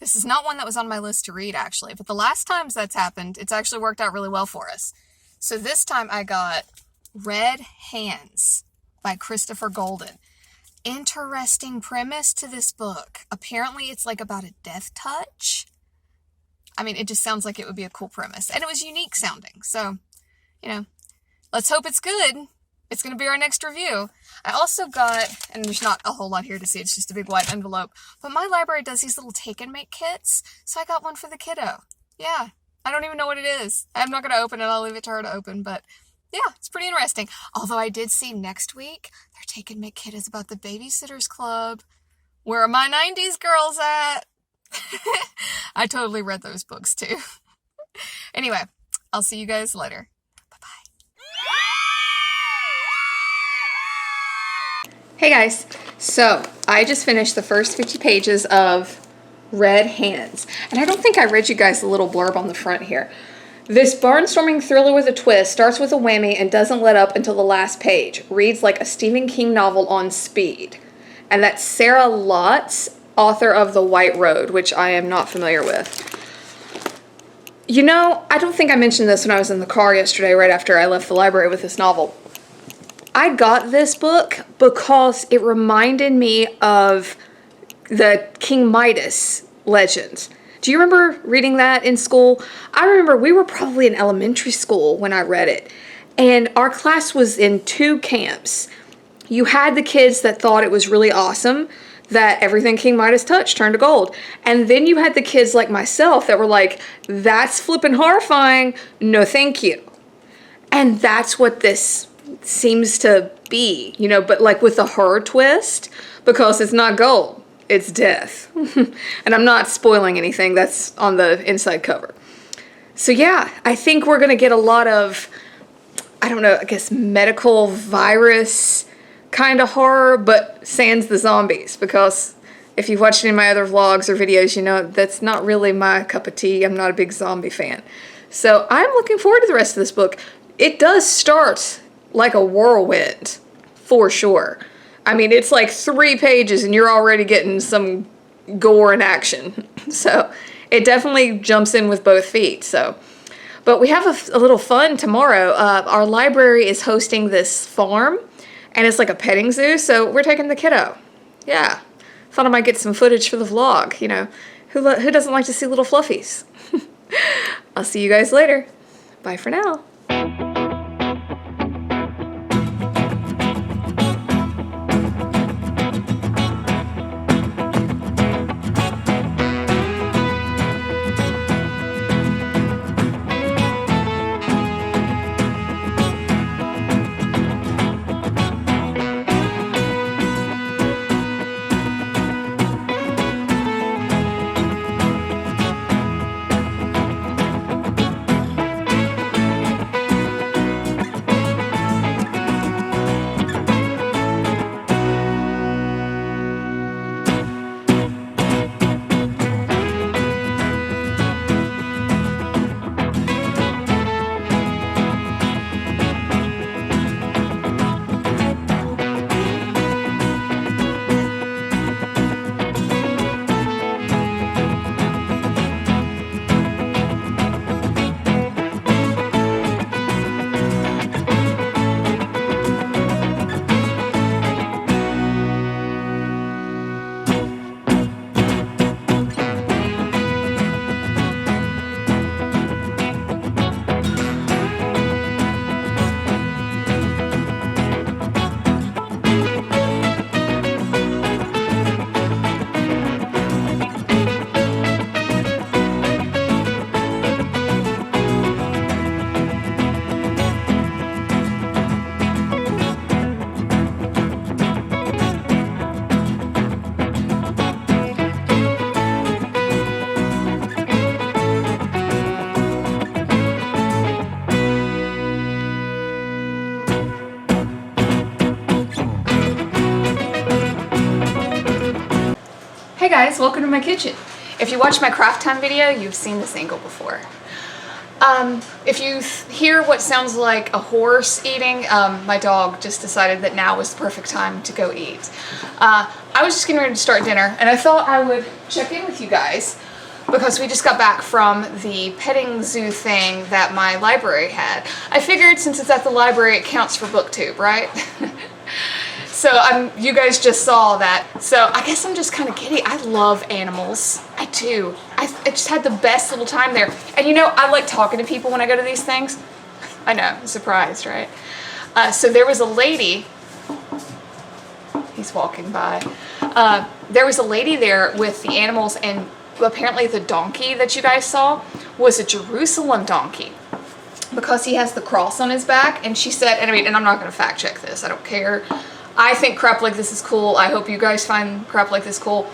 This is not one that was on my list to read, actually, but the last times that's happened, it's actually worked out really well for us. So this time I got Red Hands by Christopher Golden. Interesting premise to this book. Apparently it's like about a death touch. I mean, it just sounds like it would be a cool premise. And it was unique sounding. So, you know, let's hope it's good. It's going to be our next review. I also got, and there's not a whole lot here to see, it's just a big white envelope, but my library does these little take and make kits, so I got one for the kiddo. Yeah, I don't even know what it is. I'm not going to open it, I'll leave it to her to open, but yeah, it's pretty interesting. Although I did see next week, their take and make kit is about the Babysitters Club. Where are my 90s girls at? I totally read those books too. Anyway, I'll see you guys later. Hey guys, so I just finished the first 50 pages of Red Hands, and I don't think I read you guys the little blurb on the front here. This barnstorming thriller with a twist starts with a whammy and doesn't let up until the last page. Reads like a Stephen King novel on speed. And that's Sarah Lotz, author of The White Road, which I am not familiar with. You know, I don't think I mentioned this when I was in the car yesterday right after I left the library with this novel. I got this book because it reminded me of the King Midas legend. Do you remember reading that in school? I remember we were probably in elementary school when I read it. And our class was in two camps. You had the kids that thought it was really awesome that everything King Midas touched turned to gold. And then you had the kids like myself that were like, that's flippin' horrifying. No, thank you. And that's what this seems to be, you know, but like with a horror twist, because it's not gold, it's death. And I'm not spoiling anything that's on the inside cover. So yeah, I think we're gonna get a lot of, I don't know, I guess medical virus kind of horror, but sans the zombies, because if you've watched any of my other vlogs or videos, you know that's not really my cup of tea. I'm not a big zombie fan. So I'm looking forward to the rest of this book. It does start like a whirlwind, for sure. I mean, it's like 3 pages and you're already getting some gore and action. So it definitely jumps in with both feet. So, but we have a little fun tomorrow. Our library is hosting this farm and it's like a petting zoo. So we're taking the kiddo. Yeah. Thought I might get some footage for the vlog. You know, who doesn't like to see little fluffies? I'll see you guys later. Bye for now. Hey guys, welcome to my kitchen. If you watch my craft time video, you've seen this angle before. If you hear what sounds like a horse eating, my dog just decided that now was the perfect time to go eat. I was just getting ready to start dinner, and I thought I would check in with you guys because we just got back from the petting zoo thing that my library had. I figured since it's at the library, it counts for BookTube, right? So you guys just saw that. So I guess I'm just kind of giddy. I love animals. I do. I just had the best little time there. And you know, I like talking to people when I go to these things. I know, I'm surprised, right? So there was a lady, he's walking by. There was a lady there with the animals, and apparently the donkey that you guys saw was a Jerusalem donkey because he has the cross on his back. And she said, and I'm not going to fact check this, I don't care. I think crap like this is cool. I hope you guys find crap like this cool.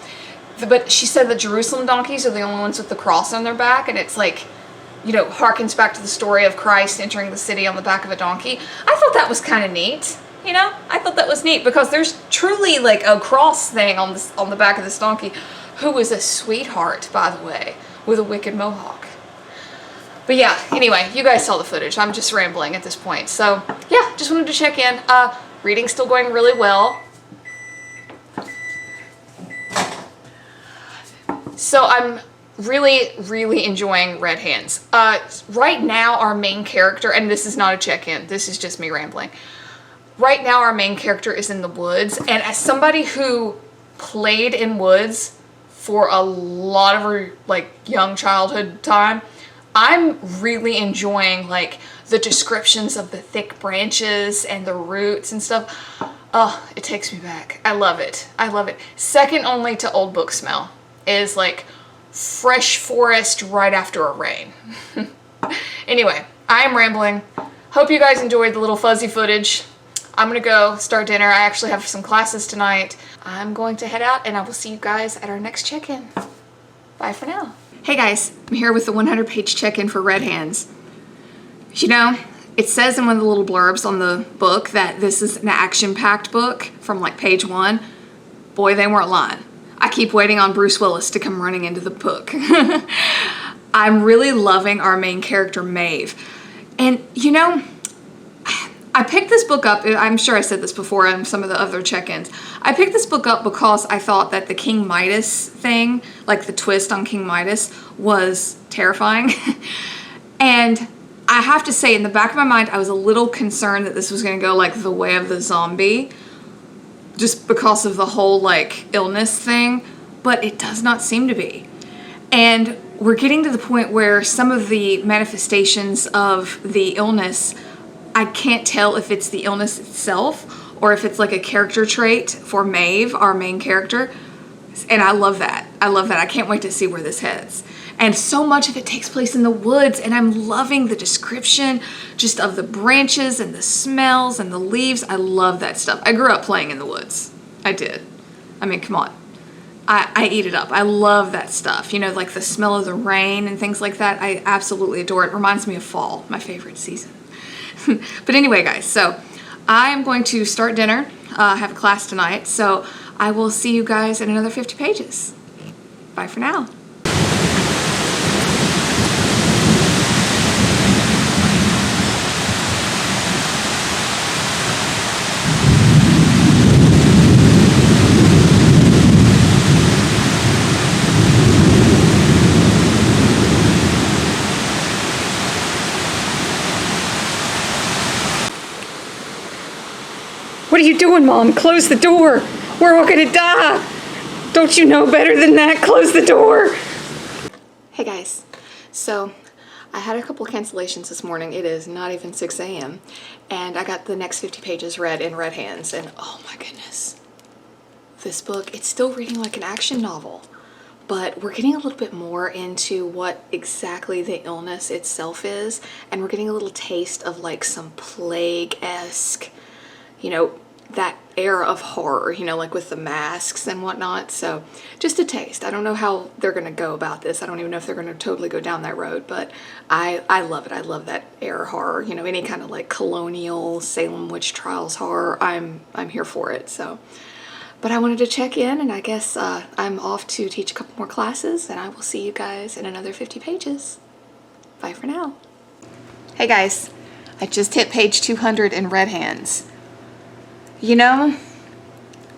But she said the Jerusalem donkeys are the only ones with the cross on their back, and it's like, you know, harkens back to the story of Christ entering the city on the back of a donkey. I thought that was kind of neat. You know, I thought that was neat because there's truly like a cross thing on the back of this donkey, who was a sweetheart, by the way, with a wicked mohawk. But yeah, anyway, you guys saw the footage. I'm just rambling at this point. So yeah, just wanted to check in. Reading's still going really well. So I'm really enjoying Red Hands. Right now our main character, and this is not a check-in, this is just me rambling. Right now our main character is in the woods, and as somebody who played in woods for a lot of her like young childhood time, I'm really enjoying like the descriptions of the thick branches and the roots and stuff. Oh, it takes me back. I love it. I love it. Second only to Old Book smell is like fresh forest right after a rain. Anyway, I'm rambling. Hope you guys enjoyed the little fuzzy footage. I'm gonna go start dinner. I actually have some classes tonight. I'm going to head out, and I will see you guys at our next check-in. Bye for now. Hey guys, I'm here with the 100-page check-in for Red Hands. You know, it says in one of the little blurbs on the book that this is an action-packed book from like page 1. Boy, they weren't lying. I keep waiting on Bruce Willis to come running into the book. I'm really loving our main character, Maeve. And you know, I picked this book up, I'm sure I said this before in some of the other check-ins. I picked this book up because I thought that the King Midas thing, like the twist on King Midas, was terrifying. And I have to say, in the back of my mind, I was a little concerned that this was going to go like the way of the zombie, just because of the whole like illness thing, but it does not seem to be. And we're getting to the point where some of the manifestations of the illness, I can't tell if it's the illness itself or if it's like a character trait for Maeve, our main character. And I love that. I love that. I can't wait to see where this heads. And so much of it takes place in the woods, and I'm loving the description just of the branches and the smells and the leaves. I love that stuff. I grew up playing in the woods. I did. I mean, come on. I eat it up. I love that stuff. You know, like the smell of the rain and things like that. I absolutely adore it. It reminds me of fall, my favorite season. But anyway, guys, so I'm going to start dinner. I have a class tonight, so I will see you guys in another 50 pages. Bye for now. What are you doing, Mom? Close the door. We're all gonna die. Don't you know better than that? Close the door. Hey guys, so I had a couple cancellations this morning. It is not even 6 a.m. and I got the next 50 pages read in Red Hands, and oh my goodness. This book, it's still reading like an action novel, but we're getting a little bit more into what exactly the illness itself is, and we're getting a little taste of like some plague-esque, you know, that era of horror, you know, like with the masks and whatnot. So just a taste. I don't know how they're going to go about this. I don't even know if they're going to totally go down that road, but I love it. I love that era horror, you know, any kind of like colonial Salem witch trials horror. I'm here for it. So, but I wanted to check in, and I guess I'm off to teach a couple more classes, and I will see you guys in another 50 pages. Bye for now. Hey guys, I just hit page 200 in Red Hands. You know,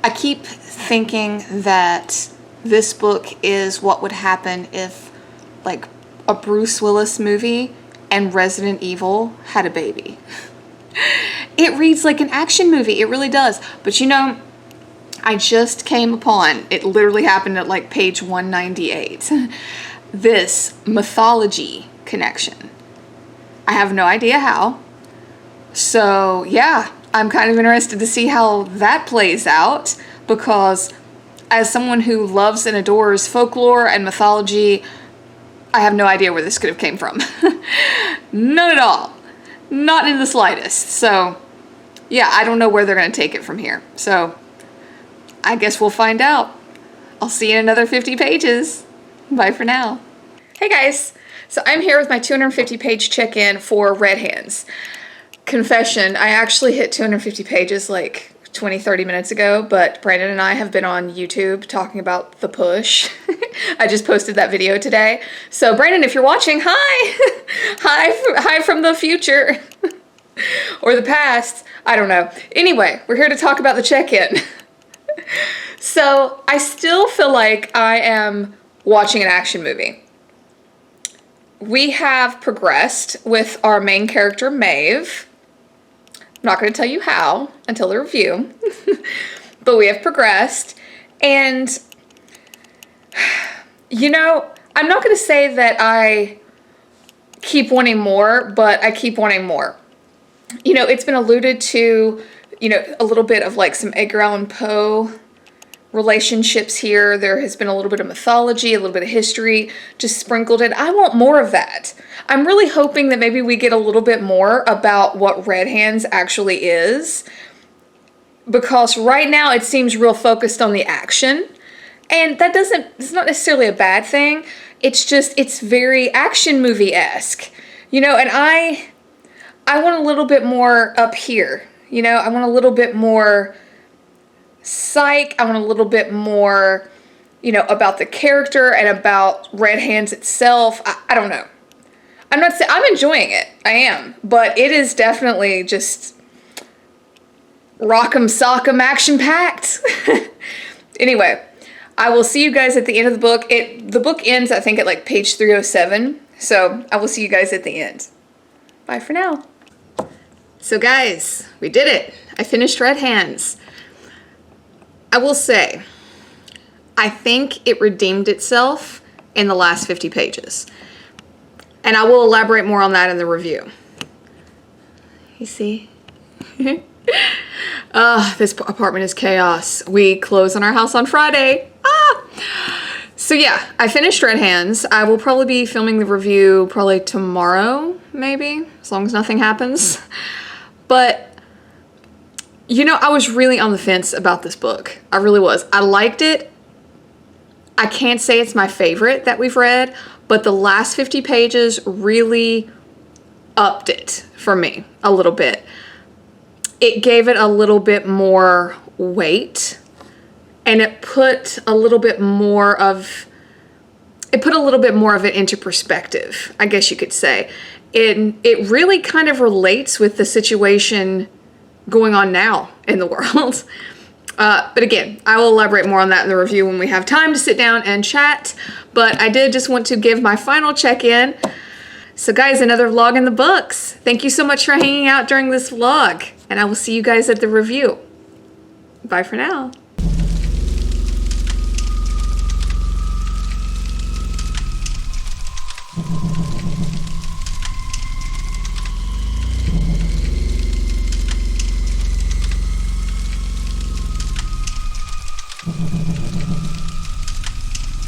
I keep thinking that this book is what would happen if like a Bruce Willis movie and Resident Evil had a baby. It reads like an action movie. It really does. But you know, I just came upon, it literally happened at like page 198, this mythology connection. I have no idea how. So yeah, I'm kind of interested to see how that plays out, because as someone who loves and adores folklore and mythology, I have no idea where this could have came from. None at all. Not in the slightest. So yeah, I don't know where they're going to take it from here. So I guess we'll find out. I'll see you in another 50 pages. Bye for now. Hey guys, so I'm here with my 250 page check-in for Red Hands. Confession, I actually hit 250 pages like 20-30 minutes ago, but Brandon and I have been on YouTube talking about the push. I just posted that video today. So Brandon, if you're watching, hi! Hi from the future. Or the past, I don't know. Anyway, we're here to talk about the check-in. So I still feel like I am watching an action movie. We have progressed with our main character, Maeve. I'm not going to tell you how until the review, but we have progressed. And, you know, I'm not going to say that I keep wanting more, but I keep wanting more. You know, it's been alluded to, you know, a little bit of like some Edgar Allan Poe relationships here. There has been a little bit of mythology, a little bit of history just sprinkled in. I want more of that. I'm really hoping that maybe we get a little bit more about what Red Hands actually is, because right now it seems real focused on the action, and it's not necessarily a bad thing. It's just, it's very action movie-esque, you know, and I want a little bit more up here, you know. I want a little bit more psych. I want a little bit more, you know, about the character and about Red Hands itself. I don't know. I'm not saying I'm enjoying it. I am, but it is definitely just rock'em sock'em action packed. Anyway, I will see you guys at the end of the book. The book ends, I think, at like page 307. So I will see you guys at the end. Bye for now. So guys, we did it. I finished Red Hands. I will say, I think it redeemed itself in the last 50 pages. And I will elaborate more on that in the review. You see? This apartment is chaos. We close on our house on Friday. So yeah, I finished Red Hands. I will probably be filming the review probably tomorrow, maybe, as long as nothing happens. But you know, I was really on the fence about this book. I really was. I liked it. I can't say it's my favorite that we've read, but the last 50 pages really upped it for me a little bit. It gave it a little bit more weight, and it put a little bit more of it into perspective, I guess you could say. It really kind of relates with the situation going on now in the world. But again, I will elaborate more on that in the review when we have time to sit down and chat. But I did just want to give my final check-in. So guys, another vlog in the books. Thank you so much for hanging out during this vlog, and I will see you guys at the review. Bye for now.